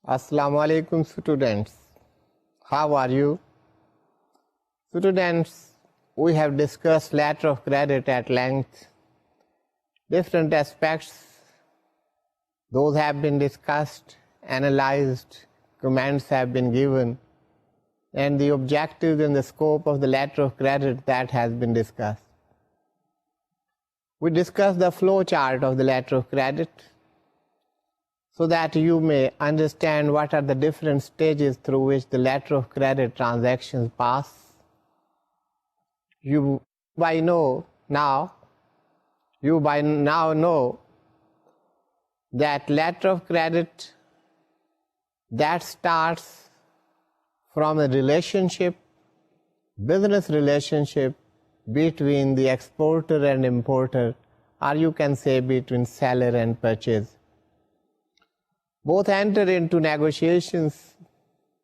Assalamu alaikum students. How are you? Students, we have discussed letter of credit at length. Different aspects, those have been discussed, analyzed, comments have been given, and the objectives and the scope of the letter of credit that has been discussed. We discussed the flow chart of the letter of credit, so that you may understand what are the different stages through which the letter of credit transactions pass. You by now know that letter of credit that starts from a relationship, business relationship between the exporter and importer, or you can say between seller and purchaser. Both enter into negotiations,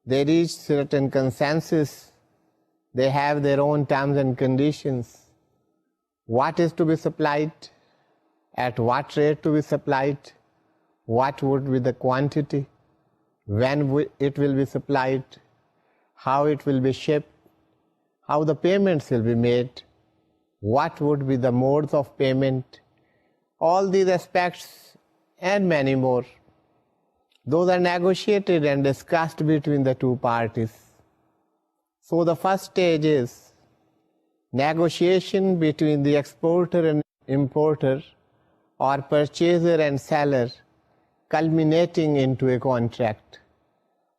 they reach certain consensus, they have their own terms and conditions. What is to be supplied, at what rate to be supplied, what would be the quantity, when it will be supplied, how it will be shipped, how the payments will be made, what would be the modes of payment. All these aspects and many more, those are negotiated and discussed between the two parties. So the first stage is negotiation between the exporter and importer, or purchaser and seller, culminating into a contract.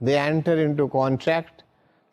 they enter into contract.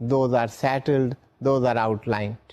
those are settled, those are outlined.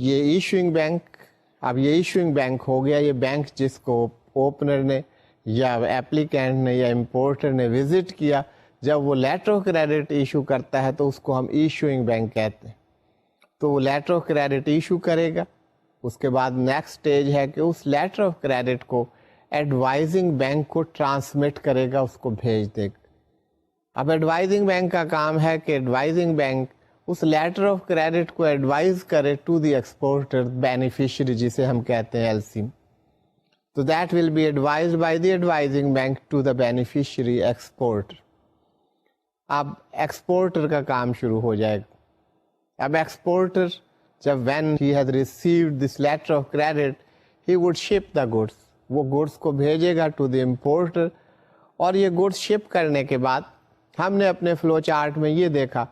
یہ issuing bank, اب یہ issuing bank ہو گیا یہ bank جس کو opener نے یا applicant نے یا امپورٹر نے وزٹ کیا. جب وہ لیٹر آف کریڈٹ ایشو کرتا ہے تو اس کو ہم ایشوئنگ بینک کہتے ہیں. تو وہ لیٹر آف کریڈٹ ایشو کرے گا. اس کے بعد نیکسٹ اسٹیج ہے کہ اس لیٹر آف کریڈٹ کو ایڈوائزنگ بینک کو ٹرانسمٹ کرے گا، اس کو بھیج دے گا. اب ایڈوائزنگ بینک کا کام ہے کہ ایڈوائزنگ بینک اس لیٹر آف کریڈٹ کو ایڈوائز کرے ٹو دی ایکسپورٹر بینیفیشری، جسے ہم کہتے ہیں ایل سی. تو that will be advised by the advising bank to the beneficiary exporter. اب ایکسپورٹر کا کام شروع ہو جائے گا. اب ایکسپورٹر جب when he has received this letter of credit he would ship the goods, وہ گڈس کو بھیجے گا ٹو دی امپورٹر. اور یہ گڈس شپ کرنے کے بعد ہم نے اپنے فلو چارٹ میں یہ دیکھا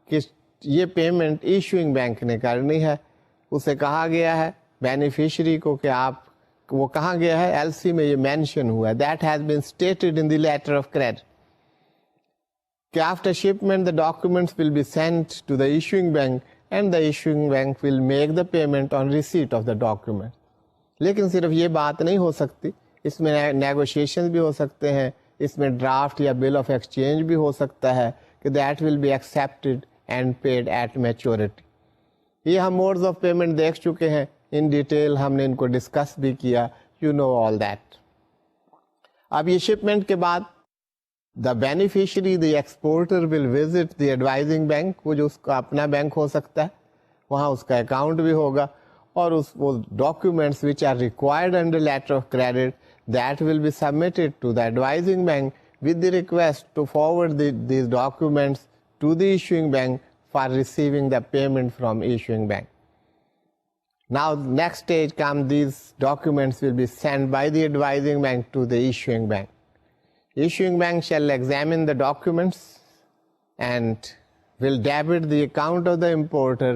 کہ یہ پیمنٹ ایشوئنگ بینک نے کرنی ہے. اسے کہا گیا ہے بینیفیشری کو کہ آپ، وہ کہاں گیا ہے ایل سی میں یہ مینشن ہوا ہے that has been stated in the letter of credit کہ after shipment the documents will be sent to the issuing bank and the issuing bank will make the payment on receipt of the document. لیکن صرف یہ بات نہیں ہو سکتی، اس میں negotiation بھی ہو سکتے ہیں، اس میں ڈرافٹ یا بل آف ایکسچینج بھی ہو سکتا ہے کہ that will be accepted and paid at maturity. یہ ہم موڈز آف پیمنٹ دیکھ چکے ہیں ان ڈیٹیل، ہم نے ان کو ڈسکس بھی کیا، یو نو آل دیٹ. اب یہ شپمنٹ کے بعد دا beneficiary the exporter will visit the advising bank, وہ جو اس کا اپنا بینک ہو سکتا ہے، وہاں اس کا اکاؤنٹ بھی ہوگا، اور وہ documents which are required under letter of credit that will be submitted to the advising bank with the request to forward these documents to the issuing bank for receiving the payment from issuing bank. Now next stage comes, these documents will be sent by the advising bank to the issuing bank. Issuing bank shall examine the documents and will debit the account of the importer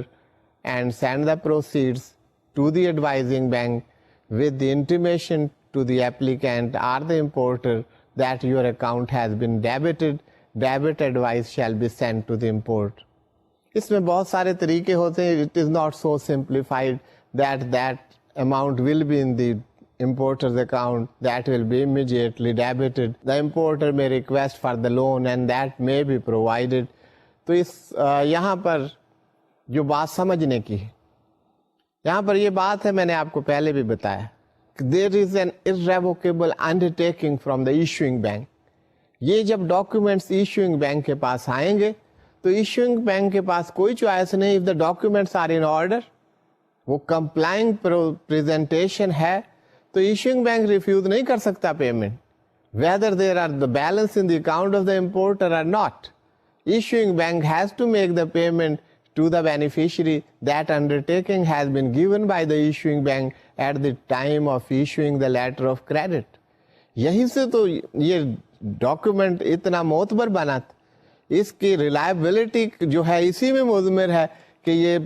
and send the proceeds to the advising bank with the intimation to the applicant or the importer that your account has been debited. Debit advice shall be sent to the importer. اس میں بہت سارے طریقے ہوتے ہیں. It is not so simplified that amount will be in the importer's account, that will be immediately debited. The importer may request for the loan and that may be provided. تو یہاں پر جو بات سمجھنے کی ہے، یہاں پر یہ بات ہے، میں نے آپ کو پہلے بھی بتایا، there is an irrevocable undertaking from the issuing bank. یہ جب ڈاکومنٹس ایشوئنگ بینک کے پاس آئیں گے تو ایشوئنگ بینک کے پاس کوئی چوائس نہیں. if the documents are in order، وہ کمپلائنگ پریزنٹیشن ہے تو ایشوئنگ بینک ریفیوز نہیں کر سکتا payment, whether there are the balance in the account of the importer or not. Issuing bank has to make the payment to the beneficiary. That undertaking has been given by the issuing bank at the time of issuing the letter of credit. یہی سے تو یہ document اتنا معتبر بنا تھا. اس کی reliability جو ہے اسی میں مضمر ہے کہ یہ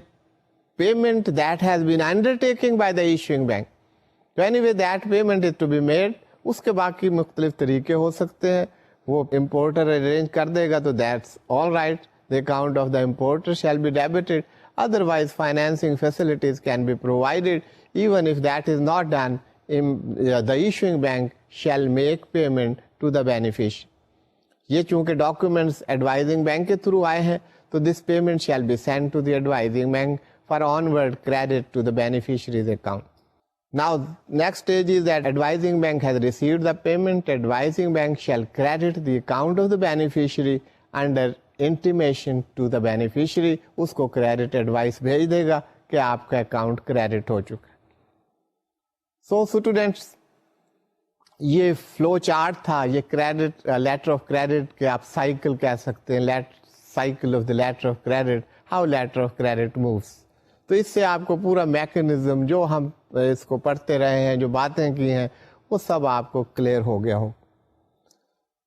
payment that has been undertaking by the issuing bank. تو any way that payment is to be made. اس کے باقی مختلف طریقے ہو سکتے ہیں، وہ امپورٹر ارینج کر دے گا تو that's all right. The account of the importer shall be debited. Otherwise, financing facilities can be provided. Even if that is not done, the issuing bank shall make payment to the beneficiary. یہ چونکہ documents advising bank کے through آئے ہیں تو this payment shall be send to the advising bank for honoured credit to the beneficiary's account. Now next stage is that advising bank has received the payment. Advising bank shall credit the account of the beneficiary under intimation to the beneficiary. اس کو credit advice بھیج دے گا کہ آپ کا account credit ہو چکا ہے. سو students, یہ flow chart تھا، یہ کریڈٹ لیٹر آف کریڈٹ کے آپ سائیکل کہہ سکتے ہیں، cycle of the letter of credit, how letter of credit moves. تو اس سے آپ کو پورا میکنزم جو ہم اس کو پڑھتے رہے ہیں، جو باتیں کی ہیں، وہ سب آپ کو کلیئر ہو گیا ہو.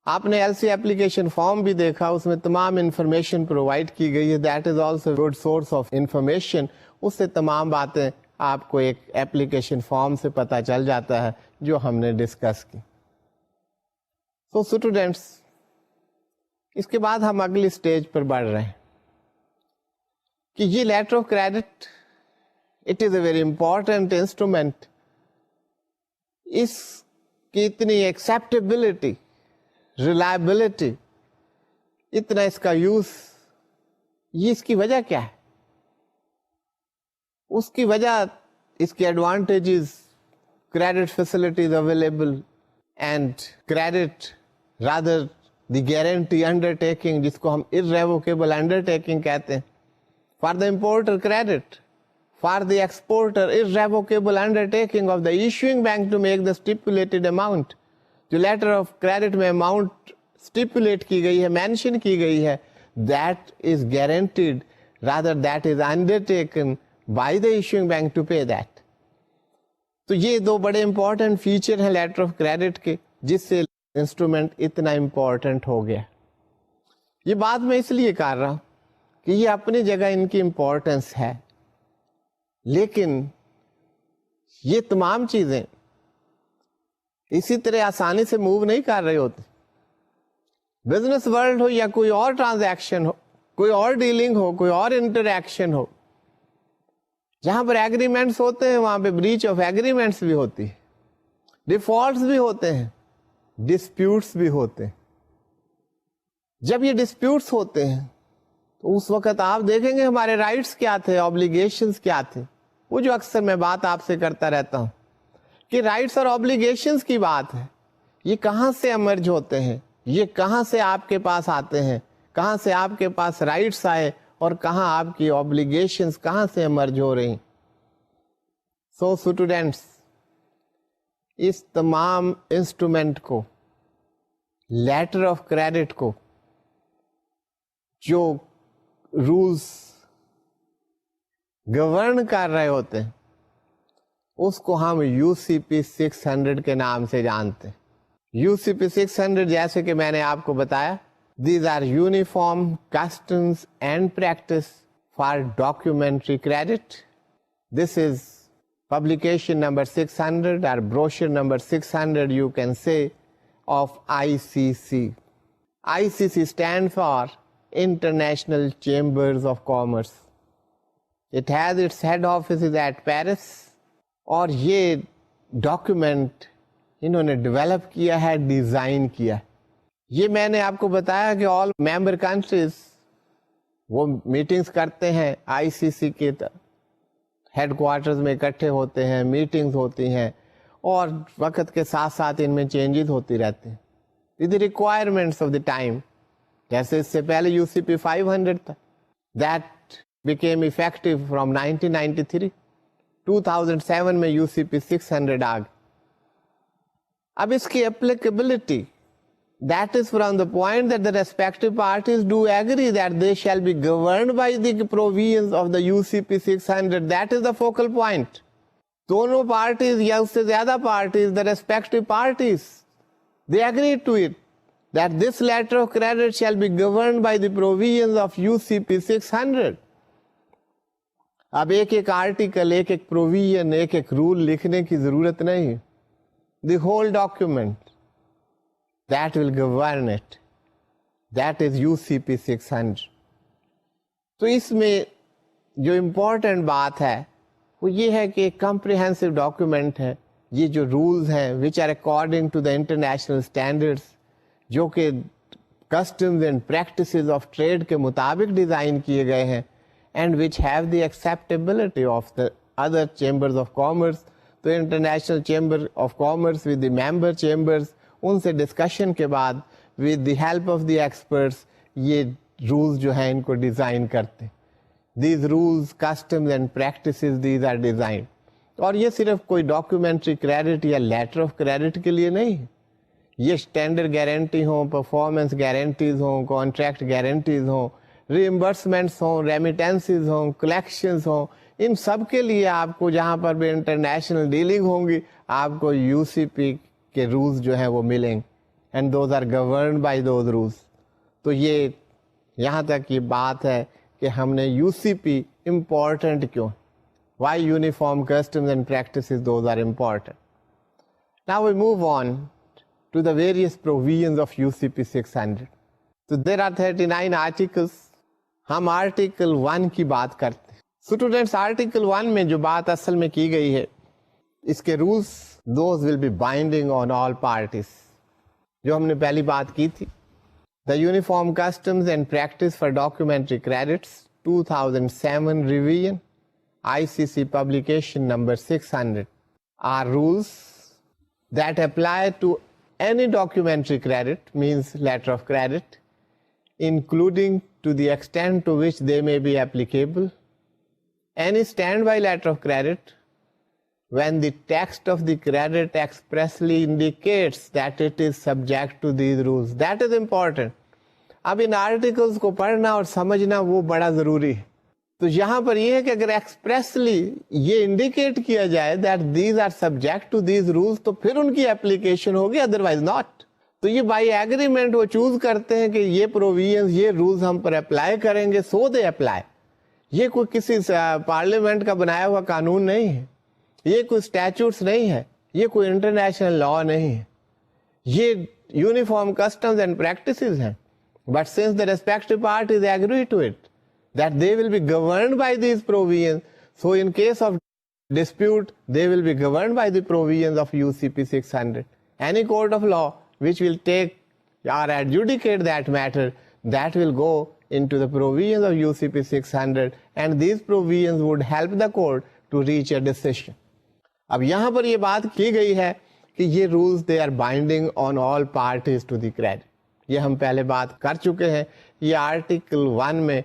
آپ نے ایل سی اپلیکیشن فارم بھی دیکھا، اس میں تمام انفارمیشن پرووائڈ کی گئی ہے. That is also good source of information. اس سے تمام باتیں آپ کو ایک ایپلیکیشن فارم سے پتہ چل جاتا ہے جو ہم نے ڈسکس کی. سو اسٹوڈینٹس، اس کے بعد ہم اگلی اسٹیج پر بڑھ رہے ہیں کہ یہ letter of credit It is a very important instrument. اس کی اتنی ایکسیپٹیبلٹی، ریلائبلٹی، اتنا اس کا یوز، یہ اس کی وجہ کیا ہے؟ اس کی وجہ اس کے advantages, credit facilities available and credit rather the guarantee under taking, جس کو ہم irrevocable undertaking کہتے ہیں. For the importer credit, for the exporter irrevocable undertaking of the issuing bank to make the stipulated amount. جو letter of credit میں amount stipulate کی گئی ہے، mention کی گئی ہے, that is guaranteed, rather that is undertaken by the issuing bank to pay that. تو یہ دو بڑے امپورٹنٹ فیچر ہیں لیٹر آف کریڈٹ کے، جس سے انسٹرومنٹ اتنا امپورٹنٹ ہو گیا. یہ بات میں اس لیے کر رہا ہوں کہ یہ اپنی جگہ ان کی امپورٹنس ہے، لیکن یہ تمام چیزیں اسی طرح آسانی سے موو نہیں کر رہی ہوتی. بزنس ورلڈ ہو یا کوئی اور ٹرانزیکشن ہو، کوئی اور ڈیلنگ ہو، کوئی اور انٹریکشن ہو، جہاں پر ایگریمنٹس ہوتے ہیں وہاں پہ بریچ آف ایگریمنٹس بھی ہوتی ہے، ڈیفالٹس بھی ہوتے ہیں، ڈسپیوٹس بھی ہوتے ہیں. جب یہ ڈسپیوٹس ہوتے ہیں تو اس وقت آپ دیکھیں گے ہمارے رائٹس کیا تھے، آبلیگیشنز کیا تھے. وہ جو اکثر میں بات آپ سے کرتا رہتا ہوں کہ رائٹس اور آبلیگیشنز کی بات ہے، یہ کہاں سے ایمرج ہوتے ہیں، یہ کہاں سے آپ کے پاس آتے ہیں، کہاں سے آپ کے پاس رائٹس آئے اور کہاں آپ کی آبلیگیشنز کہاں سے ایمرج ہو رہی. سو اسٹوڈینٹس، اس تمام انسٹرومنٹ کو، لیٹر آف کریڈٹ کو، جو رولز گورن کر رہے ہوتے ہیں، اس کو ہم UCP 600 کے نام سے جانتے ہیں. UCP 600 جیسے کہ میں نے آپ کو بتایا، these are uniform customs and practice for documentary credit. This is publication number 600 or brochure number 600 you can say of ICC. ICC stand for International Chambers of Commerce. It has its head offices at Paris. اور یہ document انہوں نے develop کیا ہے، design کیا. یہ میں نے آپ کو بتایا کہ آل ممبر کنٹریز وہ میٹنگز کرتے ہیں، ICC کے ہیڈ کوارٹرز میں اکٹھے ہوتے ہیں، میٹنگز ہوتی ہیں، اور وقت کے ساتھ ساتھ ان میں چینجز ہوتی رہتے ہیں with the requirements of the time. جیسے اس سے پہلے UCP 500 تھا، دیٹ بیکیم افیکٹو فرام 1993. 2007 میں UCP 600 آ گئی. اب اس کی applicability, that is from the point that the respective parties do agree that they shall be governed by the provisions of the UCP 600. That is the focal point. دونوں parties یا اس سے زیادہ parties, the respective parties, they agree to it that this letter of credit shall be governed by the provisions of UCP 600. اب ایک ایک article, ایک ایک provision, ایک ایک رول لکھنے کی ضرورت نہیں ہے. The whole document that will govern it, that is UCP 600. تو اس میں جو امپورٹنٹ بات ہے وہ یہ ہے کہ ایک کمپریہنسو ڈاکیومنٹ ہے. یہ جو رولز ہیں which are according to the international standards, جو کہ customs and practices of trade کے مطابق ڈیزائن کیے گئے ہیں، and which have the acceptability of the other chambers of commerce. تو International Chamber of Commerce with the member chambers، ان سے discussion کے بعد with the help of the experts یہ رولز جو ہیں ان کو ڈیزائن کرتے. These rules, customs and practices, these are designed. اور یہ صرف کوئی ڈاکیومنٹری کریڈٹ یا لیٹر آف کریڈٹ کے لیے نہیں ہے. یہ اسٹینڈرڈ گارنٹی ہوں، پرفارمنس گارنٹیز ہوں، کانٹریکٹ گارنٹیز ہوں، ریمبرسمنٹس ہوں، ریمیٹنسز ہوں، کلیکشنز ہوں، ان سب کے لیے آپ کو جہاں پر بھی انٹرنیشنل ڈیلنگ ہوں گی آپ کو UCP کے رولز جو ہیں وہ ملیں، and those are governed by those rules. تو یہ یہاں تک یہ بات ہے کہ ہم نے UCP امپورٹنٹ کیوں، why uniform customs and practices those are important. Now we move on to the various provisions of UCP 600. So there are 39 articles. ہم آرٹیکل 1 کی بات کرتے ہیں. اسٹوڈینٹس آرٹیکل 1 میں جو بات اصل میں کی گئی ہے, اس کے rules those will be binding on all parties, جو ہم نے پہلی بات کی تھی. The uniform customs and practice for documentary credits 2007 revision ICC publication number 600 are rules that apply to any documentary credit, means letter of credit, including to the extent to which they may be applicable. Any standby letter of credit, when the text of the credit expressly indicates that it is subject to these rules. That is important. اب ان articles کو پڑھنا اور سمجھنا وہ بڑا ضروری ہے. تو یہاں پر یہ ہے کہ اگر ایکسپریسلی یہ انڈیکیٹ کیا جائے that these are subject to these rules, تو پھر ان کی اپلیکیشن ہوگی, ادروائز ناٹ. تو یہ بائی ایگریمنٹ وہ چوز کرتے ہیں کہ یہ پروویژنز, یہ رولز ہم پر اپلائی کریں گے, سو دے اپلائی. یہ کوئی کسی پارلیمنٹ کا بنایا ہوا قانون نہیں ہے, یہ کوئی اسٹیچوٹس نہیں ہے, یہ کوئی انٹرنیشنل لا نہیں ہے, یہ یونیفارم کسٹمز اینڈ پریکٹسز ہیں. But since the respective parties agree to it, that they will be governed by these provisions, so in case of dispute, they will be governed by the provisions of UCP 600. Any court of law which will take or adjudicate that matter, that will go into the provisions of UCP 600, and these provisions would help the court to reach a decision. اب یہاں پر یہ بات کی گئی ہے کہ یہ rules they are binding on all parties to the credit. یہ ہم پہلے بات کر چکے ہیں. یہ آرٹیکل 1 میں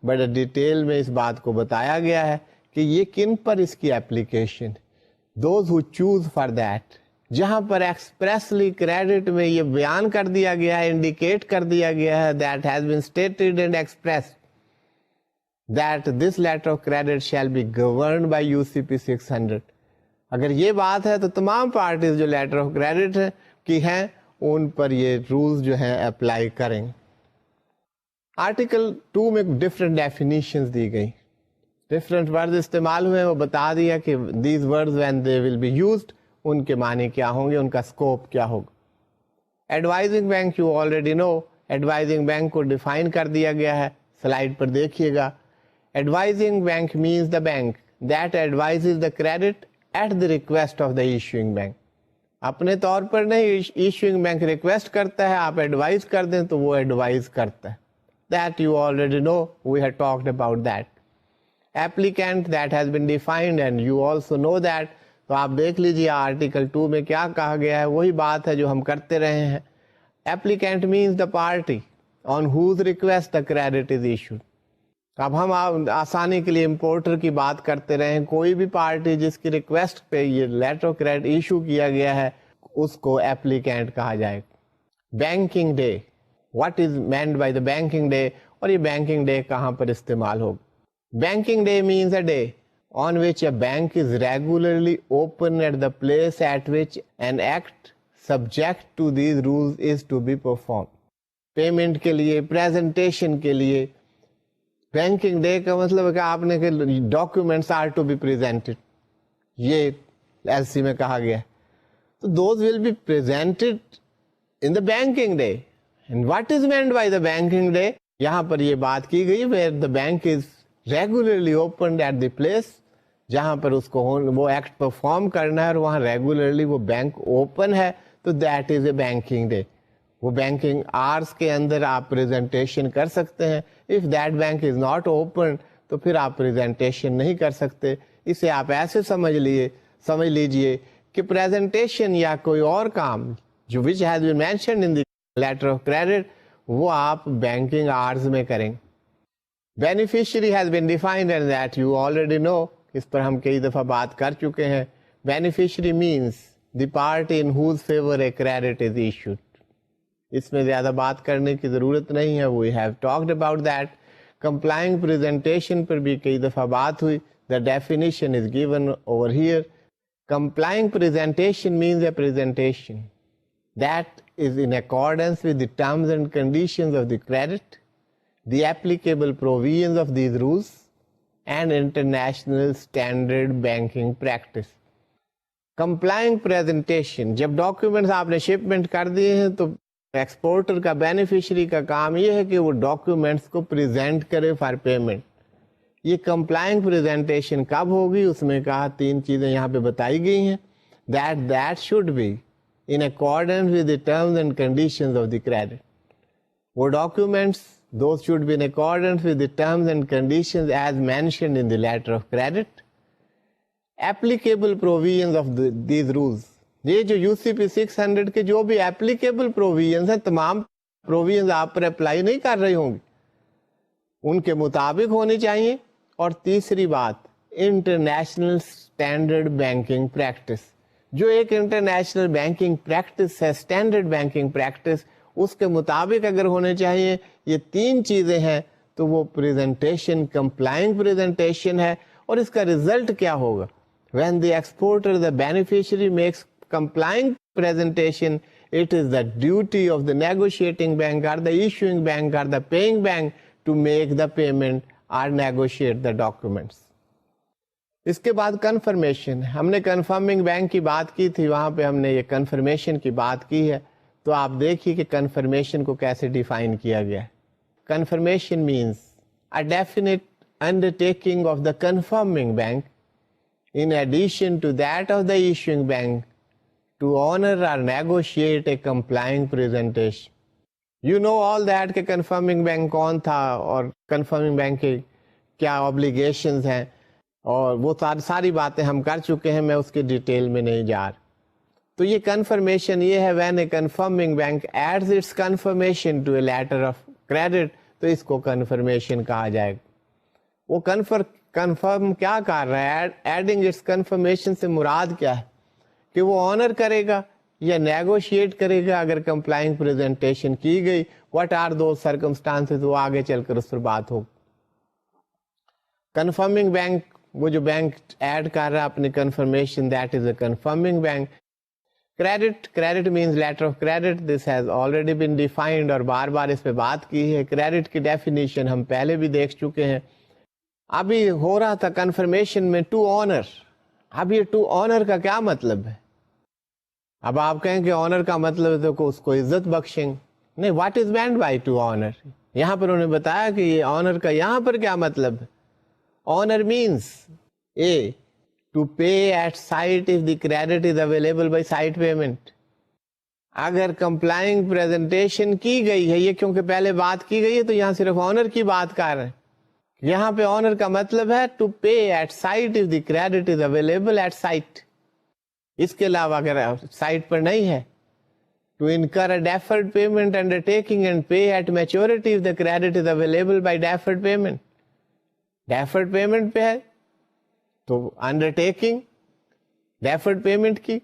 بڑے ڈیٹیل میں اس بات کو بتایا گیا ہے کہ یہ کن پر اس کی application. Those who choose for that, جہاں پر ایکسپریسلی کریڈٹ میں یہ بیان کر دیا گیا ہے, انڈیکیٹ کر دیا گیا ہے, that has been stated and express that this letter of credit shall be governed by UCP 600. اگر یہ بات ہے تو تمام پارٹیز جو لیٹر آف کریڈٹ کی ہیں ان پر یہ رولز جو ہیں اپلائی کریں. آرٹیکل 2 میں ڈفرینٹ ڈیفینیشنز دی گئی, ڈفرینٹ ورڈز استعمال ہوئے, وہ بتا دیا کہ these words when they will be used, ان کے معنی کیا ہوں گے, ان کا اسکوپ کیا ہوگا. Advising bank you already know, advising bank کو ڈیفائن کر دیا گیا ہے, سلائڈ پر دیکھیے گا. Advising bank means the bank that advises the credit at the request of the issuing bank. اپنے طور پر نہیں, ایشوئنگ بینک ریکویسٹ کرتا ہے, آپ ایڈوائز کر دیں تو وہ ایڈوائز کرتا ہے. That you already know, we had talked about that. Applicant, that has been defined and you also know that. تو آپ دیکھ لیجیے آرٹیکل 2 میں کیا کہا گیا ہے, وہی بات ہے جو ہم کرتے رہے ہیں. Applicant means the party on whose request the credit is issued. اب ہم آسانی کے لیے امپورٹر کی بات کرتے رہے ہیں, کوئی بھی پارٹی جس کی ریکویسٹ پہ یہ لیٹر آف کریڈٹ ایشو کیا گیا ہے اس کو ایپلیکینٹ کہا جائے گا. Banking day, what is meant by the banking day, اور یہ بینکنگ ڈے کہاں پر استعمال ہوگا. Banking day means a day on which a bank is regularly open at the place at which an act subject to these rules is to be perform. Payment کے لیے, presentation کے لیے. Banking day کا مطلب ہے کہ آپ نے documents are to be presented, یہ LC میں کہا گیا. تو those will be presented in the banking day. And what is meant by the banking day? یہاں پر یہ بات کی گئی where the bank is regularly opened at the place, جہاں پر اس کو وہ ایکٹ پرفارم کرنا ہے اور وہاں ریگولرلی وہ بینک اوپن ہے, تو that is a banking day. وہ بینکنگ آورس کے اندر آپ پریزنٹیشن کر سکتے ہیں. If that bank is not open تو پھر آپ پریزنٹیشن نہیں کر سکتے. اسے آپ ایسے سمجھ لیجئے کہ پریزنٹیشن یا کوئی اور کام جو which has been mentioned in the letter of credit وہ آپ بینکنگ آورز میں کریں. Beneficiary has been defined and that you already know, اس پر ہم کئی دفعہ بات کر چکے ہیں. Beneficiary means the party in whose favour a credit is issued. اس میں زیادہ بات کرنے کی ضرورت نہیں ہے, we have talked about that. Complying presentation پر بھی کئی دفعہ بات ہوئی. The definition is given over here. Complying presentation means a presentation that is in accordance with the terms and conditions of the credit, the applicable provisions of these rules, and international standard banking practice. Complying presentation, جب documents آپ نے shipment کر دیے ہیں تو exporter کا, beneficiary کا کام یہ ہے کہ وہ ڈاکیومنٹس کو پریزنٹ کرے فار پیمنٹ. یہ کمپلائنگ پریزنٹیشن کب ہوگی؟ اس میں کہا 3 چیزیں یہاں پہ بتائی گئی ہیں. that should be in accordance with the terms and conditions of the credit. وہ documents, those should be in accordance with the terms and conditions as mentioned in the letter of credit. Applicable provisions of these rules. یہ جو UCP 600 کے جو بھی applicable provisions ہیں, تمام provisions آپ پر apply نہیں کر رہی ہوں گی, ان کے مطابق ہونی چاہیے. اور تیسری بات, انٹرنیشنل اسٹینڈرڈ بینکنگ پریکٹس, جو ایک انٹرنیشنل بینکنگ پریکٹس ہے, اسٹینڈرڈ بینکنگ پریکٹس, اس کے مطابق اگر ہونے چاہیے. یہ 3 چیزیں ہیں تو وہ پریزنٹیشن کمپلائنگ پریزنٹیشن ہے. اور اس کا ریزلٹ کیا ہوگا؟ when the exporter, the beneficiary makes complying presentation, it is the duty of the negotiating bank or the issuing bank or the paying bank to make the payment or negotiate the documents. اس کے بعد confirmation. ہم نے confirming bank کی بات کی تھی, وہاں پہ ہم نے یہ کنفرمیشن کی بات کی ہے. تو آپ دیکھیے کہ کنفرمیشن کو کیسے ڈیفائن کیا گیا ہے. Confirmation means a definite undertaking of the confirming bank in addition to that of the issuing bank to honor or negotiate a complying presentation. You know all that کہ confirming bank کون تھا اور confirming bank کے کیا obligations ہیں, اور وہ ساری باتیں ہم کر چکے ہیں, میں اس کی ڈیٹیل میں نہیں جا رہا. تو یہ کنفرمیشن یہ ہے, when a confirming bank adds its confirmation to a letter of credit, تو اس کو کنفرمیشن کہا جائے گا. وہ کنفرم کیا کر رہا ہے؟ ایڈنگ اٹس کنفرمیشن سے مراد کیا ہے کہ وہ آنر کرے گا یا نیگوشیٹ کرے گا اگر کمپلائنگ پریزنٹیشن کی گئی. واٹ آر دوز سرکمسٹانسز, وہ آگے چل کر اس پر بات ہوگی. کنفرمنگ بینک, وہ جو بینک ایڈ کر رہا ہے اپنی confirmation, that is a confirming bank. Credit means letter of credit. This has already been defined, اور بار بار اس پہ بات کی ہے. کریڈٹ کی ڈیفینیشن ہم پہلے بھی دیکھ چکے ہیں. ابھی ہو رہا تھا کنفرمیشن میں ٹو آنر. اب یہ ٹو آنر کا کیا مطلب ہے؟ اب آپ کہیں کہ آنر کا مطلب ہے تو اس کو عزت بخشیں. نہیں, what is meant by to honour? یہاں پر انہوں نے بتایا کہ یہ آنر کا یہاں پر کیا مطلب ہے. Honour means a to pay at sight if the credit is available by sight payment. اگر کمپلائنگ پریزنٹیشن کی گئی ہے, یہ کیونکہ پہلے بات کی گئی ہے تو یہاں صرف آنر کی بات کر رہے ہیں. یہاں پہ آنر کا مطلب ہے to pay at sight if the credit is available at sight. اس کے علاوہ اگر سائٹ پر نہیں ہے, to incur a deferred payment undertaking and pay at maturity if the credit is available by deferred payment. Deferred payment پہ ہے تو انڈرٹیکنگ ڈیفرڈ پیمنٹ کی,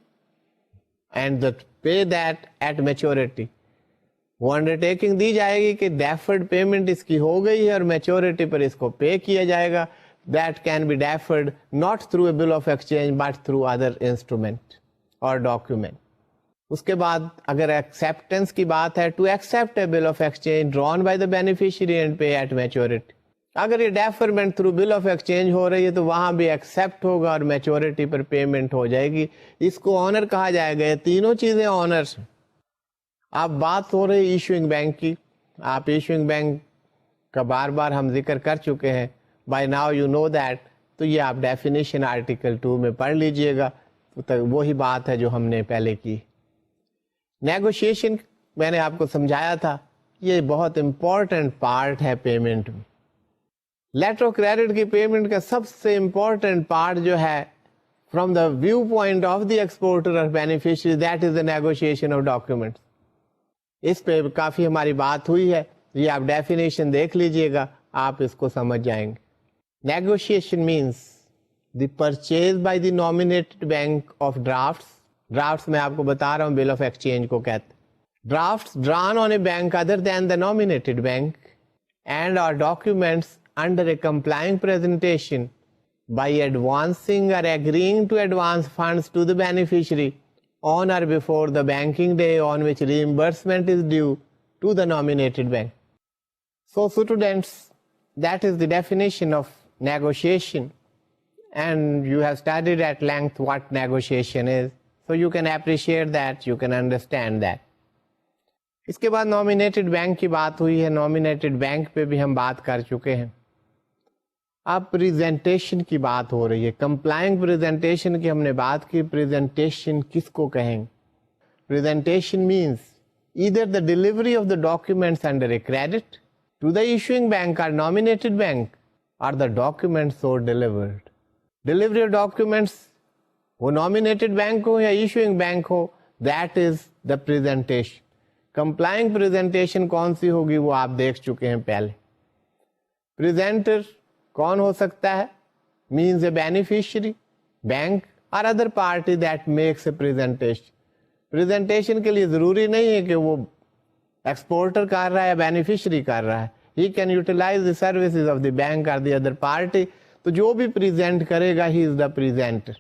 and pay that at maturity. وہ انڈرٹیکنگ دی جائے گی کہ ڈیفرڈ پیمنٹ اس کی ہو گئی ہے اور میچورٹی پر اس کو پے کیا جائے گا. That can be deferred not through a bill of exchange but through other instrument or document. اس کے بعد اگر ایکسیپٹنس کی بات ہے, to accept a bill of exchange drawn by the beneficiary and pay at maturity. اگر یہ deferment through bill of exchange ہو رہی ہے تو وہاں بھی ایکسپٹ ہوگا اور میچورٹی پر پیمنٹ ہو جائے گی. اس کو آنر کہا جائے گا. یہ تینوں چیزیں آنرس. اب بات ہو رہی ایشوئنگ بینک کی. آپ ایشوئنگ بینک کا بار بار ہم ذکر کر چکے ہیں, by now you know that. تو یہ آپ ڈیفینیشن آرٹیکل 2 میں پڑھ لیجئے گا, وہی بات ہے جو ہم نے پہلے کی. نیگوشیشن میں نے آپ کو سمجھایا تھا, یہ بہت امپورٹنٹ پارٹ ہے پیمنٹ میں. لیٹر آف کریڈٹ کی پیمنٹ کا سب سے امپورٹنٹ پارٹ جو ہے from the view point of the exporter اور beneficiary, that is the negotiation of documents. اس پہ کافی ہماری بات ہوئی ہے, یہ آپ ڈیفینیشن دیکھ لیجئے گا, آپ اس کو سمجھ جائیں گے. Negotiation means the purchase by the nominated bank of drafts. Drafts میں آپ کو بتا رہا ہوں بل آف ایکسچینج کو کہتے ہیں. Drafts drawn on a bank other than the nominated bank and are documents under a complying presentation by advancing or agreeing to advance funds to the beneficiary on or before the banking day on which reimbursement is due to the nominated bank. So students, that is the definition of negotiation, and you have studied at length what negotiation is, so you can appreciate that, you can understand that. اس کے بعد nominated bank کی بات ہوئی ہے. Nominated bank پہ بھی ہم بات کر چکے ہیں. اب پریزنٹیشن کی بات ہو رہی ہے. کمپلائنگ پریزنٹیشن کی ہم نے بات کی. پریزنٹیشن کس کو کہیں گے؟ Presentation means either the delivery of the documents under a credit to the issuing bank or nominated bank or the documents so delivered. Delivery of documents وہ nominated bank ہو یا issuing bank who, that is the presentation. Complying presentation کون سی ہوگی وہ آپ دیکھ چکے ہیں پہلے. Presenter کون ہو سکتا ہے؟ means a beneficiary, bank or other party that makes a presentation. Presentation کے لیے ضروری نہیں ہے کہ وہ ایکسپورٹر کر رہا ہے یا بینیفیشری کر رہا ہے. He can utilize the services of the bank اور دی ادر پارٹی. تو جو بھی پریزنٹ کرے گا ہی از دا پریزنٹر.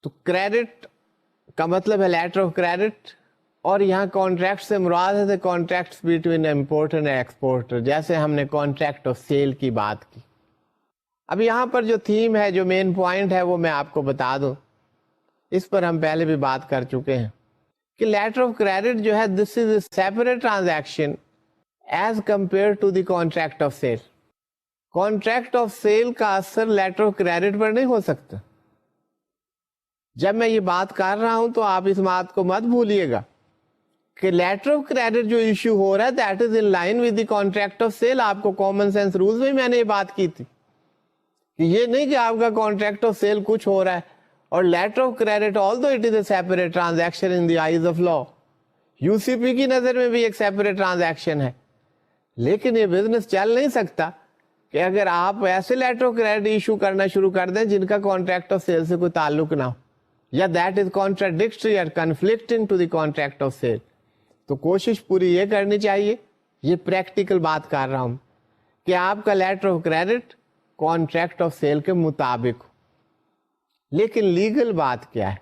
تو کریڈٹ کا مطلب ہے لیٹر آف کریڈٹ, اور یہاں کانٹریکٹ سے مراد ہے contracts between importer and exporter, جیسے ہم نے کانٹریکٹ آف سیل کی بات کی. اب یہاں پر جو تھیم ہے, جو مین پوائنٹ ہے, وہ میں آپ کو بتا دوں. اس پر ہم پہلے بھی بات کر چکے ہیں کہ لیٹر آف کریڈٹ جو ہے this is a separate transaction as compare to the contract of sale. Contract of sale کا اثر لیٹر آف کریڈٹ پر نہیں ہو سکتا. جب میں یہ بات کر رہا ہوں تو آپ اس بات کو مت بھولیے گا کہ لیٹر آف کریڈٹ جو ایشو ہو رہا ہے that is in line with the contract of sale. آپ کو کامن سینس رولز میں نے یہ بات کی تھی کہ یہ نہیں کہ آپ کا کانٹریکٹ آف سیل کچھ ہو رہا ہے اور letter of credit although it is a separate transaction in the eyes of law, UCP کی نظر میں بھی ایک سیپریٹ ٹرانزیکشن ہے, لیکن یہ بزنس چل نہیں سکتا کہ اگر آپ ایسے لیٹر آف کریڈٹ ایشو کرنا شروع کر دیں جن کا کانٹریکٹ آف سیل سے کوئی تعلق نہ ہو, یا دیٹ از کانٹراڈکٹری اور conflicting to the contract of sale. تو کوشش پوری یہ کرنی چاہیے, یہ پریکٹیکل بات کر رہا ہوں, کہ آپ کا letter of credit contract of sale کے مطابق ہو. لیکن لیگل بات کیا ہے؟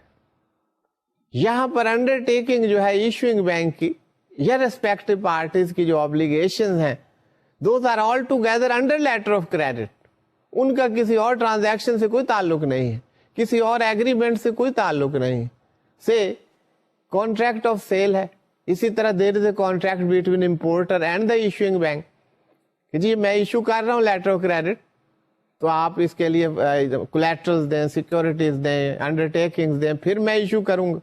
یہاں پر انڈر ٹیکنگ جو ہے ایشوئنگ بینک کی یا ریسپیکٹو پارٹیز کی جو آبلیگیشن ہیں, those are all together under letter of credit. ان کا کسی اور ٹرانزیکشن سے کوئی تعلق نہیں ہے, کسی اور ایگریمنٹ سے کوئی تعلق نہیں ہے. سے کانٹریکٹ آف سیل ہے. اسی طرح there is a contract between importer and the issuing bank کہ جی میں ایشو کر رہا ہوں لیٹر آف کریڈٹ, تو آپ اس کے لیے کولیٹرلز دیں, سیکورٹیز دیں, انڈر ٹیکنگز دیں, پھر میں ایشو کروں گا.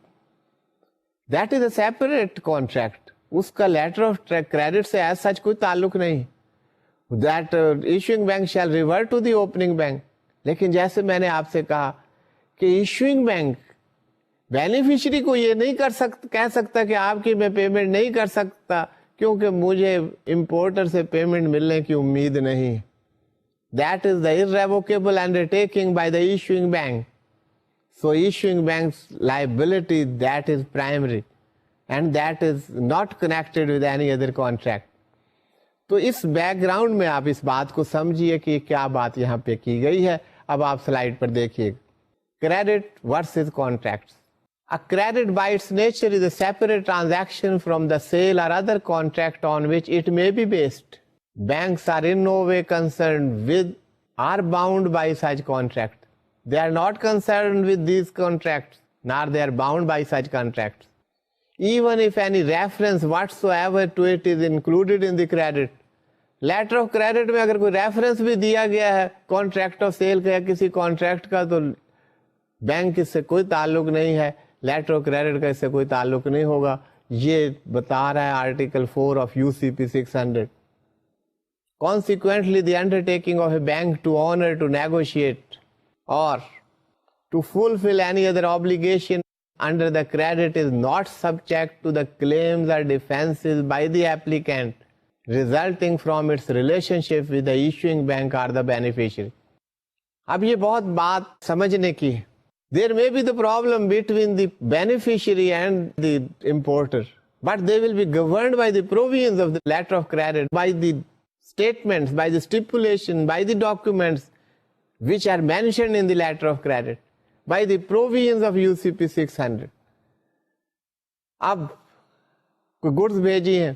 That is a separate contract. اس کا لیٹر آف کریڈٹ سے ایز سچ کوئی تعلق نہیں. That issuing bank shall revert to the opening bank. لیکن جیسے میں نے آپ سے کہا کہ ایشوئنگ بینک بینیفیشری کو یہ نہیں کہہ سکتا کہ آپ کی میں پیمنٹ نہیں کر سکتا کیونکہ مجھے امپورٹر سے پیمنٹ ملنے کی امید نہیں. That is the irrevocable undertaking by the issuing bank. So issuing bank's liability, that is primary, and that is not connected with any other contract. تو اس بیک گراؤنڈ میں آپ اس بات کو سمجھیے کہ کیا بات یہاں پہ کی گئی ہے. اب آپ سلائڈ پر دیکھیے. Credit versus contracts. A credit by its nature is a separate transaction from the sale or other contract on which it may be based. Banks are in no way concerned with or bound by such contract. They are not concerned with these contracts, nor they are bound by such contracts. Even if any reference whatsoever to it is included in the credit. Letter of credit میں اگر کوئی reference بھی دیا گیا ہے contract of sale کا یا کسی کانٹریکٹ کا, تو بینک اس سے کوئی تعلق نہیں ہے, لیٹر آف کریڈٹ کا اس سے کوئی تعلق نہیں ہوگا. یہ بتا رہا ہے article 4 of UCP 600. Consequently, the undertaking of a bank to honor, to negotiate, or to fulfill any other obligation under the credit is not subject to the claims or defenses by the applicant resulting from its relationship with the issuing bank or the beneficiary. اب یہ بہت بات سمجھنے کی ہے. There may be the problem between the beneficiary and the importer, but they will be governed by the provisions of the letter of credit, by the statements, by the stipulation, by the documents which are mentioned in the letter of credit, by the provisions of UCP 600. اب کوئی goods بھیجی ہیں,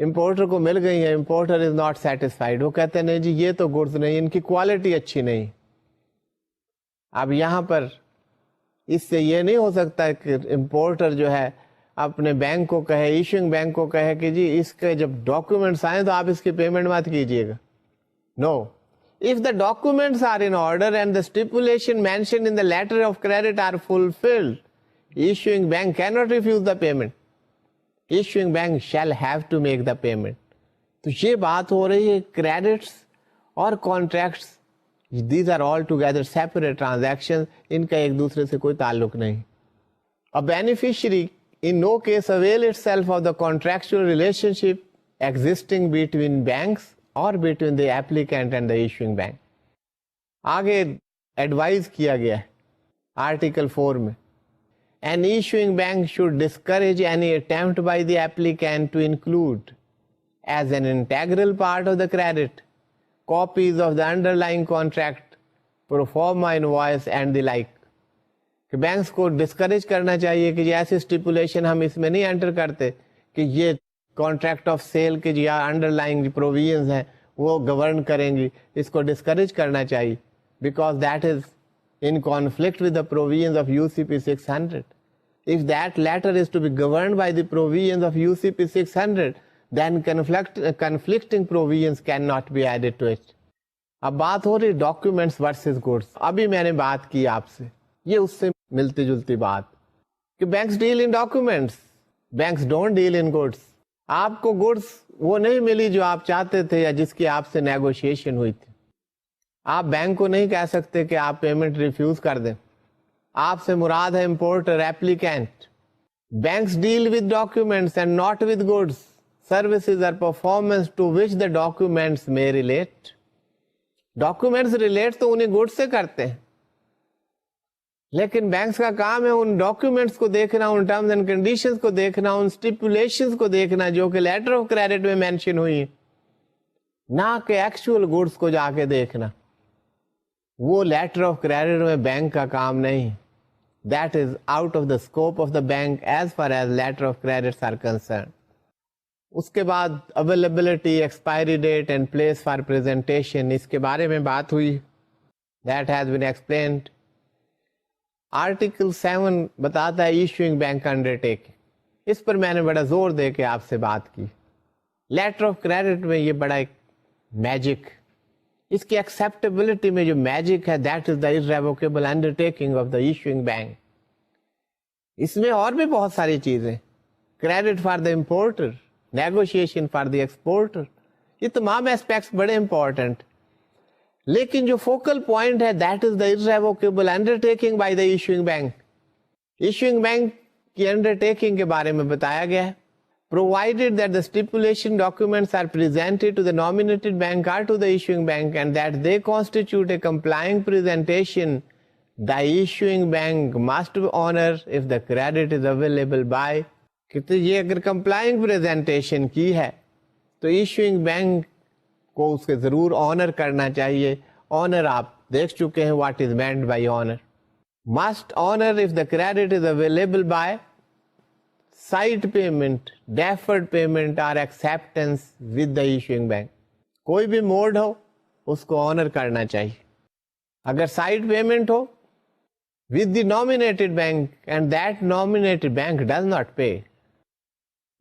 importer کو مل گئی ہیں, importer is not satisfied, وہ کہتے ہیں نہیں جی یہ تو گڈز نہیں, ان کی کوالٹی اچھی نہیں. اب یہاں پر اس سے یہ نہیں ہو سکتا کہ امپورٹر جو ہے اپنے بینک کو کہے, ایشوئنگ بینک کو کہے کہ جی اس کے جب ڈاکومنٹس آئیں تو آپ اس کی پیمنٹ مت کیجیے گا. نو, If the documents are in order and the stipulation mentioned in the letter of credit are fulfilled, issuing bank cannot refuse the payment. Issuing bank shall have to make the payment. تو یہ بات ہو رہی ہے credits اور contracts. These are all together separate transactions. ان کا ایک دوسرے سے کوئی تعلق نہیں. A beneficiary in no case avail itself of the contractual relationship existing between banks or between the applicant and the issuing bank. آگے ایڈوائز کیا گیا ہے آرٹیکل 4 میں. An issuing bank should discourage any attempt by the applicant to include as an integral part of the credit copies of the underlying contract, pro forma invoice and the like. کہ banks کو discourage کرنا چاہیے کہ یہ ایسی stipulation ہم اس میں نہیں انٹر کرتے کہ یہ کانٹریکٹ آف سیل کے یا انڈر لائنگ پروویژنز ہیں وہ گورن کریں گی. اس کو ڈسکریج کرنا چاہیے because that is in conflict with the provisions of UCP 600. If that letter is to be governed by the provisions of UCP 600, then conflicting provisions cannot be added to it. اب بات ہو رہی documents versus goods. ابھی میں نے بات کی آپ سے, یہ اس سے ملتی جلتی بات کہ banks deal in documents, banks don't deal in goods. آپ کو گڈس وہ نہیں ملی جو آپ چاہتے تھے یا جس کی آپ سے نیگوشیشن ہوئی تھی. آپ بینک کو نہیں کہہ سکتے کہ آپ پیمنٹ ریفیوز کر دیں. آپ سے مراد ہے importer, applicant. Banks deal with documents and not with goods, services اور performance to which the documents میں ریلیٹ. ڈاکیومنٹس ریلیٹ تو انہیں گڈ سے کرتے ہیں, لیکن بینکس کا کام ہے ان ڈاکیومنٹس کو دیکھنا, ان ٹرمز اینڈ کنڈیشنز کو دیکھنا, ان اسٹیپولیشنز کو دیکھنا جو کہ لیٹر آف کریڈٹ میں مینشن ہوئی ہیں, نہ کہ ایکچوئل گڈس کو جا کے دیکھنا. وہ لیٹر آف کریڈٹ میں بینک کا کام نہیں. That is out of the scope of the bank as far as letter of credits are concern. اس کے بعد availability, expiry date and place for presentation, اس کے بارے میں بات ہوئی. That has been explained. Article 7 بتاتا ہے ایشوئنگ بینک انڈر ٹیکنگ. اس پر میں نے بڑا زور دے کے آپ سے بات کی. لیٹر آف کریڈٹ میں یہ بڑا ایک میجک, اس کی ایکسیپٹیبلٹی میں جو میجک ہے, that is the irrevocable undertaking of the issuing bank. اس میں اور بھی بہت ساری چیزیں, credit for the importer, negotiation for the exporter, یہ تمام ایسپیکٹس بڑے امپورٹنٹ. لیکن جو فوکل پوائنٹ ہے that is the irrevocable undertaking by the issuing bank. Issuing bank کی انڈرٹیکنگ کے بارے میں بتایا گیا ہے. Provided that the stipulation documents are presented to the nominated bank or to the issuing bank and that they constitute a complying presentation, the issuing bank must honor if the credit is available by. کہ یہ اگر complying presentation کی ہے تو issuing bank کو اس کے ضرور honor کرنا چاہیے. honor آپ دیکھ چکے ہیں what is meant by honor. must honor if the credit is available by side payment, deferred payment or acceptance with the issuing bank. کوئی بھی موڈ ہو اس کو آنر کرنا چاہیے. اگر sight payment who with the nominated bank and that nominated bank does not pay,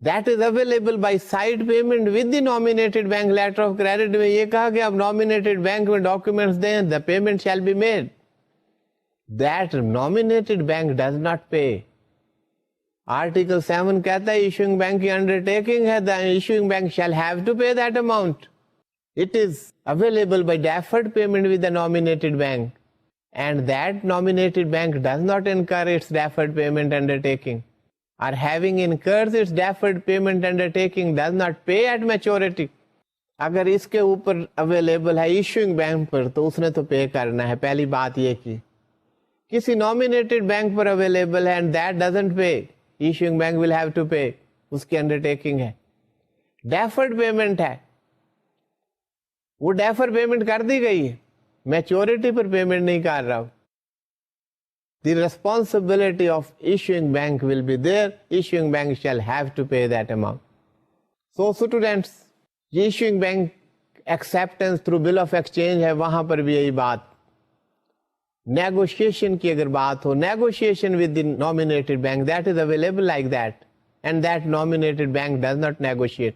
that is available by side payment with the nominated bank. letter of credit میں یہ کہا کہ اب nominated bank میں ڈاکیومنٹس دیں, the payment shall be made. that nominated bank does not pay. Article 7 کہتا ہے issuing bank کی انڈرٹیکنگ ہے, the issuing bank shall have to pay that amount. It is available by deferred payment with the nominated bank and that nominated bank does not incur its deferred payment undertaking or having incurred its deferred payment undertaking does not pay at maturity. اگر اس کے اوپر available ہے issuing bank پر تو اس نے تو پے کرنا ہے. پہلی بات یہ کی کسی nominated بینک پر اویلیبل ہے and that doesn't pay, issuing bank will have to pay, اس کی انڈرٹیکنگ ہے. ڈیفرڈ پیمنٹ ہے, وہ ڈیفر پیمنٹ کر دی گئی ہے, میچورٹی پر پیمنٹ نہیں کر رہا. The responsibility of issuing bank will be there, issuing bank shall have to pay that amount. So students, یہ issuing bank acceptance through bill of exchange ہے, وہاں پر بھی یہی بات. نیگوشیشن کی اگر بات ہو, negotiation with the nominated bank, that is available like that and that nominated bank does not negotiate,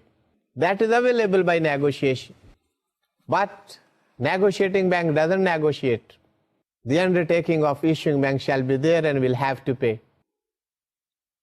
that is available by negotiation. But Negotiating bank doesn't negotiate. The undertaking of issuing bank shall be there and will have to pay.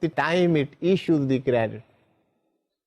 the time it issues the credit.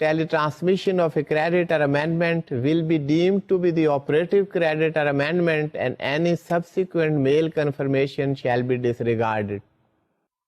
teletransmission of a credit or amendment will be deemed to be the operative credit or amendment, and any subsequent mail confirmation shall be disregarded.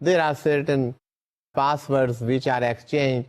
there are certain passwords which are exchanged,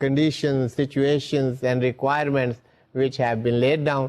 conditions, situations and requirements which have been laid down,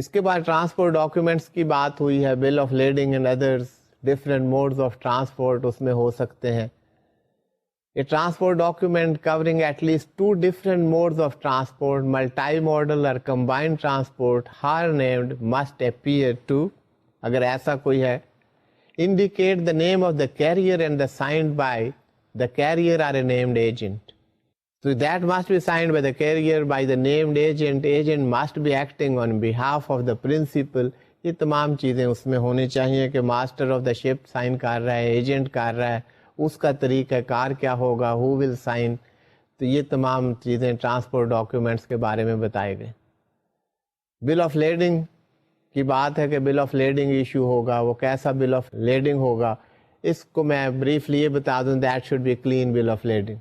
اس کے بعد transport documents کی بات ہوئی ہے, bill of lading and others, different modes of transport اس میں ہو سکتے ہیں. A transport document covering at least 2 different modes of transport, multimodal or combined transport, are named, must appear to, اگر ایسا کوئی ہے, indicate the name of the carrier and the signed by the carrier or a named agent. So that must be signed by the carrier, by the named agent. Agent must be acting on behalf of the principal. یہ تمام چیزیں اس میں ہونی چاہیے کہ master of the ship sign کر رہا ہے, ایجنٹ کر رہا ہے, اس کا طریقہ کار کیا ہوگا, ہو ول سائن. تو یہ تمام چیزیں ٹرانسپورٹ ڈاکیومنٹس کے بارے میں بتائے گئے. بل آف لیڈنگ کی بات ہے کہ بل آف لیڈنگ ایشو ہوگا, وہ کیسا بل آف لیڈنگ ہوگا, اس کو میں بریفلی یہ بتا دوں, that should be clean bill of lading.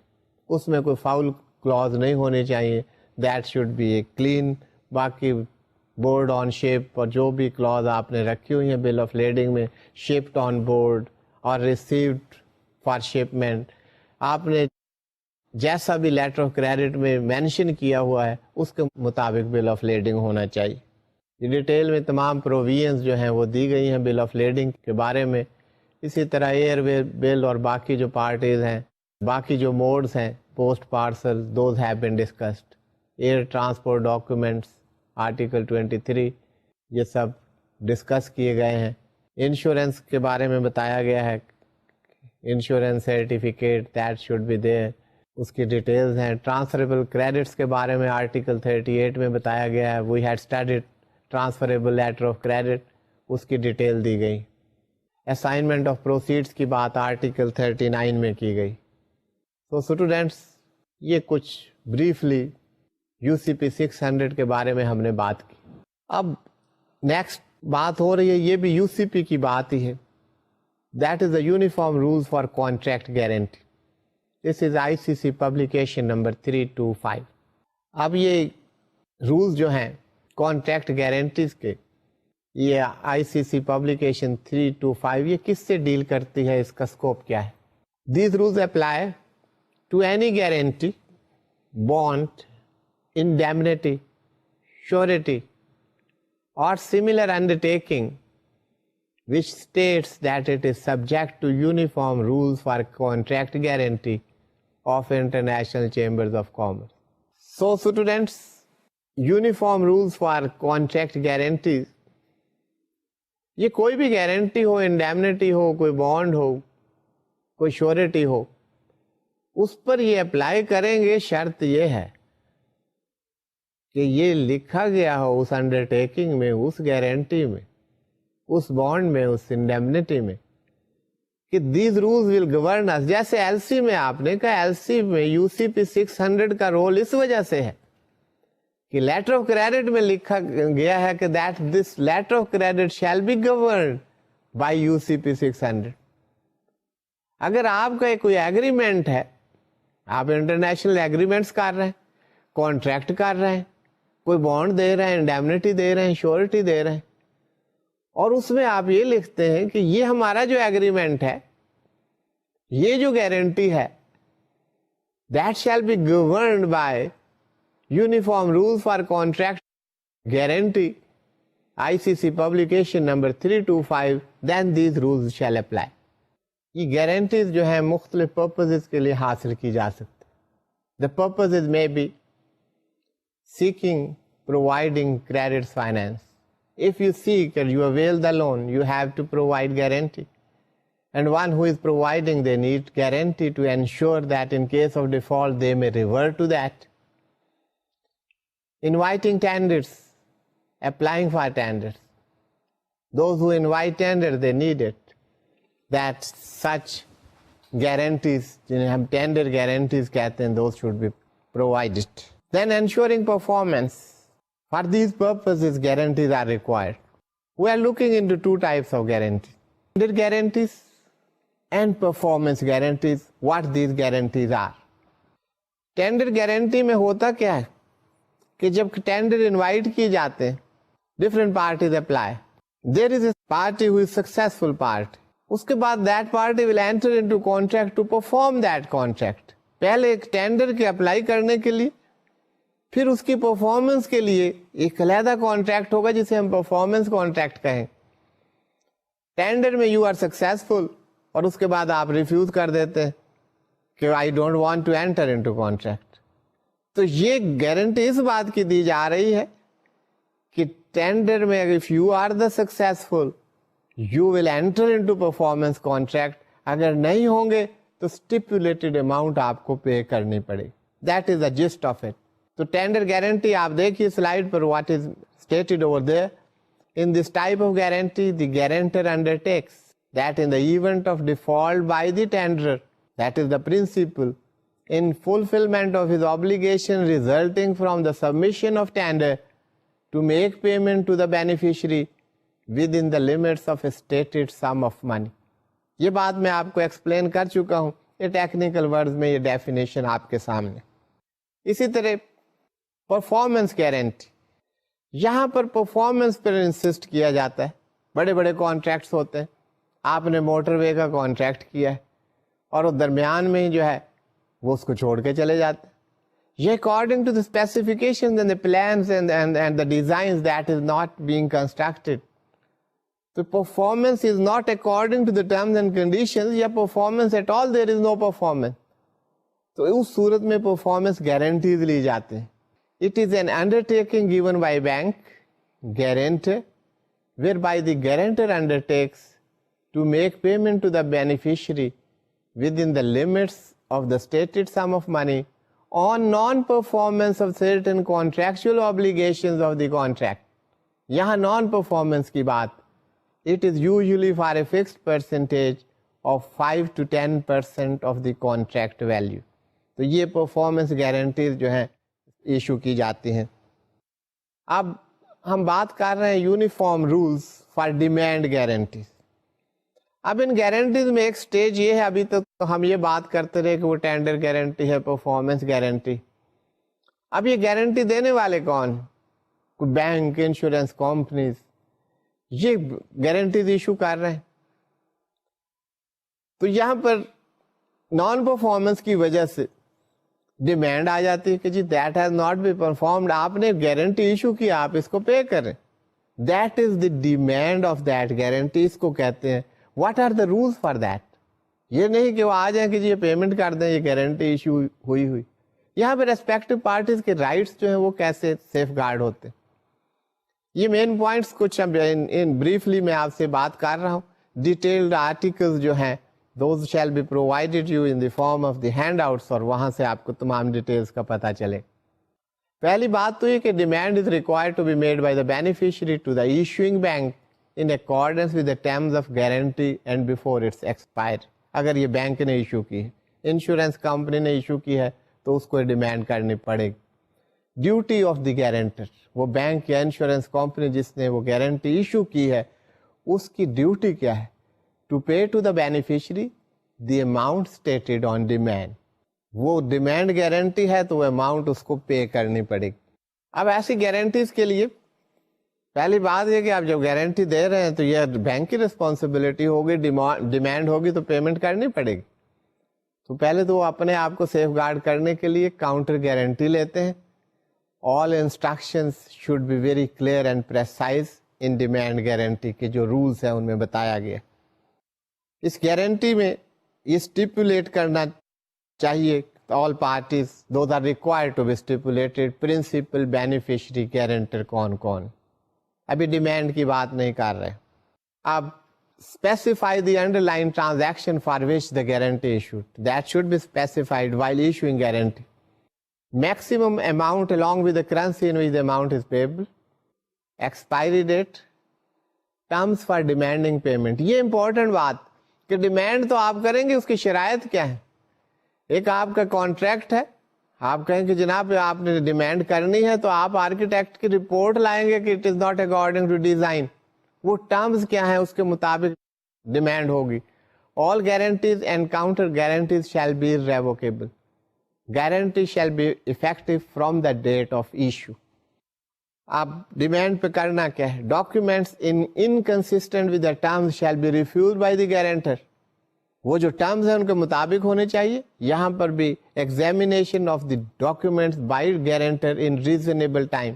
اس میں کوئی فاؤل کلوز نہیں ہونی چاہیے, that should be a clean. باقی بورڈ آن شپ اور جو بھی کلوز آپ نے رکھی ہوئی ہیں بل آف لیڈنگ میں, شپڈ آن بورڈ اور ریسیوڈ فار شپمنٹ, آپ نے جیسا بھی لیٹر آف کریڈٹ میں مینشن کیا ہوا ہے اس کے مطابق بل آف لیڈنگ ہونا چاہیے. یہ ڈیٹیل میں تمام پروویژنز جو ہیں وہ دی گئی ہیں بل آف لیڈنگ کے بارے میں. اسی طرح ایئر وے بل اور باقی جو پارٹیز ہیں, باقی جو موڈز ہیں, post parcel, those have been discussed. Air transport documents article 23, یہ سب ڈسکس کیے گئے ہیں. انشورنس کے بارے میں بتایا گیا ہے, insurance certificate that should be there, اس کی ڈیٹیلز ہیں. ٹرانسفریبل کریڈٹس کے بارے میں آرٹیکل 38 میں بتایا گیا ہے, we had studied transferable letter of credit, اس کی ڈیٹیل دی گئی. اسائنمنٹ آف پروسیڈس کی بات آرٹیکل 39 میں کی گئی. تو اسٹوڈینٹس یہ کچھ بریفلی UCP 600 کے بارے میں ہم نے بات کی. اب نیکسٹ بات ہو رہی ہے, یہ بھی UCP کی بات ہی ہے, that is the uniform rules for contract guarantee. This is ICC publication number 325. اب یہ رولز جو ہیں کانٹریکٹ گارنٹیز کے, یہ ICC پبلیکیشن 325 یہ کس سے ڈیل کرتی ہے, اس کا اسکوپ کیا ہے. These rules apply to any guarantee, bond, indemnity, surety or similar undertaking which states that it is subject to uniform rules for contract guarantee of International Chambers of Commerce. So students, uniform rules for contract guarantees, یہ کوئی بھی guarantee ہو, indemnity ہو, کوئی bond ہو, کوئی شورٹی ہو, اس پر یہ apply کریں گے. شرط یہ ہے کہ یہ لکھا گیا ہو اس انڈرٹیکنگ میں, اس گارنٹی میں, اس بانڈ میں, اس انڈیمنٹی میں کہ دیز رولز ول گورن اس. جیسے LC میں آپ نے کہا, LC میں UCP 600 کا رول اس وجہ سے ہے کہ لیٹر آف کریڈٹ میں لکھا گیا ہے کہ that this letter of credit shall be governed by UCP 600. اگر آپ کا کوئی ایگریمنٹ ہے, آپ انٹرنیشنل ایگریمنٹس کر رہے ہیں, کانٹریکٹ کر رہے ہیں, کوئی بانڈ دے رہے ہیں, انڈیمنٹی دے رہے ہیں, شیورٹی دے رہے ہیں, اور اس میں آپ یہ لکھتے ہیں کہ یہ ہمارا جو ایگریمنٹ ہے, یہ جو گارنٹی ہے, that shall be governed by uniform rules for contract guarantee ICC publication number 325, then these rules shall apply. یہ گارنٹیز جو ہیں مختلف پرپزز کے لیے حاصل کی جا سکتی. The purposes may be seeking, providing credit finance. If you seek or you avail the loan, you have to provide guarantee. And one who is providing, they need guarantee to ensure that in case of default, they may revert to that. Inviting tenders, applying for tenders. Those who invite tender, they need it. That such guarantees, جنہیں ہم tender guarantees کہتے ہیں, those should be provided. Then ensuring performance. For these purposes, guarantees are required. We are looking into 2 types of guarantees. Tender guarantees and performance guarantees. What these guarantees are. Tender guarantee میں ہوتا کیا ہے کہ جب tender invite کیے جاتے ہیں, different parties apply. There is a party who is successful party. اس کے بعد that party will enter into contract to perform that contract. پہلے ایک ٹینڈر کے اپلائی کرنے کے لیے پھر اس کی پرفارمنس کے لیے ایک علیحدہ کانٹریکٹ ہوگا جسے ہم پرفارمنس کانٹریکٹ کہیں. ٹینڈر میں یو آر سکسیسفل اور اس کے بعد آپ ریفیوز کر دیتے ہیں کہ I don't want to enter into contract. تو یہ گارنٹی اس بات کی دی جا رہی ہے کہ ٹینڈر میں if you are the successful you will enter into performance contract. اگر نہیں ہوں گے تو اسٹیپولیٹڈ اماؤنٹ آپ کو پے کرنی پڑے. That is the just of it. تو ٹینڈر گارنٹی آپ دیکھیے slide per what is stated over there. In this type of guarantee, the guarantor undertakes that in the event of default by the tenderer, that is the principal, in fulfillment of his obligation resulting from the submission of tender, to make payment to the beneficiary within the limits of a stated sum of money. یہ بات میں آپ کو explain کر چکا ہوں. یہ technical words میں یہ ڈیفینیشن آپ کے سامنے. اسی طرح پرفارمنس گارنٹی, یہاں پر پرفارمنس پر انسسٹ کیا جاتا ہے. بڑے بڑے کانٹریکٹس ہوتے ہیں, آپ نے موٹر وے کا کانٹریکٹ کیا ہے اور وہ درمیان میں ہی جو ہے وہ اس کو چھوڑ کے چلے جاتے ہیں. یہ according to the specifications and the plans and the designs that is not being constructed. تو performance is not according to the terms and conditions, یا performance at all there is no performance. تو اس صورت میں performance guarantees لی جاتے ہیں. It is an undertaking given by bank guarantor whereby the guarantor undertakes to make payment to the beneficiary within the limits of the stated sum of money on non-performance of certain contractual obligations of the contract. یہاں non-performance کی بات, it is usually for a fixed percentage of 5 to 10% of the contract value. تو یہ performance guarantees جو ہیں issue کی جاتی ہیں. اب ہم بات کر رہے ہیں uniform rules for demand guarantees. اب ان گارنٹیز میں ایک سٹیج یہ ہے, ابھی تک ہم یہ بات کرتے رہے کہ وہ ٹینڈر گارنٹی ہے, پرفارمنس گارنٹی. اب یہ گارنٹی دینے والے کون؟ کوئی بینک, انشورنس کمپنیز, یہ گارنٹیز ایشو کر رہے ہیں. تو یہاں پر نان پرفارمنس کی وجہ سے ڈیمانڈ آ جاتی ہے کہ جی that has not be performed, آپ نے گارنٹی ایشو کی, آپ اس کو پے کریں. That is the demand of that guarantee, اس کو کہتے ہیں. What are the rules for that? یہ نہیں کہ وہ آ جائیں کہ جی یہ پیمنٹ کر دیں, یہ گارنٹی ایشو ہوئی. یہاں پہ ریسپیکٹو پارٹیز کے رائٹس جو ہیں وہ کیسے سیف گارڈ ہوتے ہیں, یہ مین پوائنٹس کچھ بریفلی میں آپ سے بات کر رہا ہوں. ڈیٹیلڈ آرٹیکلز جو ہیں those shall be provided you in the form of the handouts, اور وہاں سے آپ کو تمام ڈیٹیلز کا پتہ چلے. پہلی بات تو یہ کہ demand is required to be made by the beneficiary to the issuing bank in accordance with the terms of guarantee and before its expiry. اگر یہ بینک نے ایشو کی ہے, انشورنس کمپنی نے ایشو کی ہے, تو اس کو ڈیمانڈ کرنی پڑے گی. ڈیوٹی آف دی گارنٹر, وہ بینک یا انشورنس کمپنی جس نے وہ گارنٹی ایشو کی ہے, اس کی ڈیوٹی کیا ہے؟ To pay to the beneficiary the amount stated on demand. وہ ڈیمانڈ گارنٹی ہے تو وہ اماؤنٹ اس کو پے کرنی پڑے گی. اب ایسی گارنٹیز کے لیے پہلی بات یہ کہ آپ جب گارنٹی دے رہے ہیں تو یہ بینک کی رسپانسبلٹی ہوگی, ڈیمانڈ ہوگی تو پیمنٹ کرنی پڑے گی. تو پہلے تو وہ اپنے آپ کو سیف گارڈ کرنے کے لیے کاؤنٹر گارنٹی لیتے ہیں. All instructions should be very clear and precise in demand guarantee کے جو رولس ہیں ان میں بتایا گیا. اس گارنٹی میں یہ اسٹیپولیٹ کرنا چاہیے all parties, those are required to be stipulated, principal, beneficiary, guarantor کون کون. ابھی ڈیمانڈ کی بات نہیں کر رہے. اب specify the underlying transaction for which the guarantee issued, that should be specified while issuing guarantee. Maximum amount along with the currency in which the amount is payable, expiry date, terms for demanding payment. یہ important بات کہ demand تو آپ کریں گے, اس کی شرائط کیا ہے. ایک آپ کا کانٹریکٹ ہے, آپ کہیں کہ جناب آپ نے ڈیمانڈ کرنی ہے تو آپ آرکیٹیکٹ کی رپورٹ لائیں گے کہ it is not according to design. وہ ٹرمز کیا ہیں اس کے مطابق ڈیمانڈ ہوگی. All guarantees and counter guarantees shall be revocable. Guarantee shall be effective from the date of issue. آپ ڈیمانڈ پہ کرنا کیا ہے؟ Documents inconsistent with the terms shall be refused by the guarantor. وہ جو ٹرمز ہیں ان کے مطابق ہونے چاہیے. یہاں پر بھی examination of the documents by guarantor in reasonable time.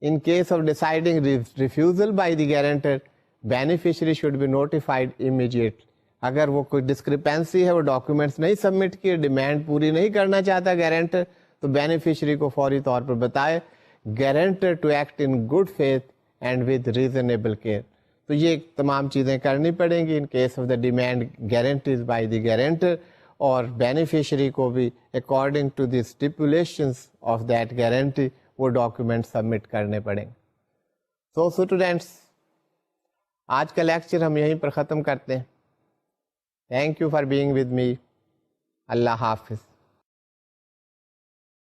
In case of deciding refusal by the guarantor, beneficiary should be notified immediately. اگر وہ کوئی ڈسکرپینسی ہے, وہ ڈاکیومنٹس نہیں سبمٹ کیے, ڈیمانڈ پوری نہیں کرنا چاہتا گارنٹر, تو بینیفیشری کو فوری طور پر بتائے. Guarantor to act in good faith and with reasonable care. تو یہ تمام چیزیں کرنی پڑیں گی in case of the demand guarantees by the guarantor, اور بینیفیشری کو بھی according to the stipulations of that guarantee وہ ڈاکیومنٹ سبمٹ کرنے پڑیں. سو اسٹوڈینٹس, آج کا لیکچر ہم یہیں پر ختم کرتے ہیں. Thank you for being with me. اللہ حافظ.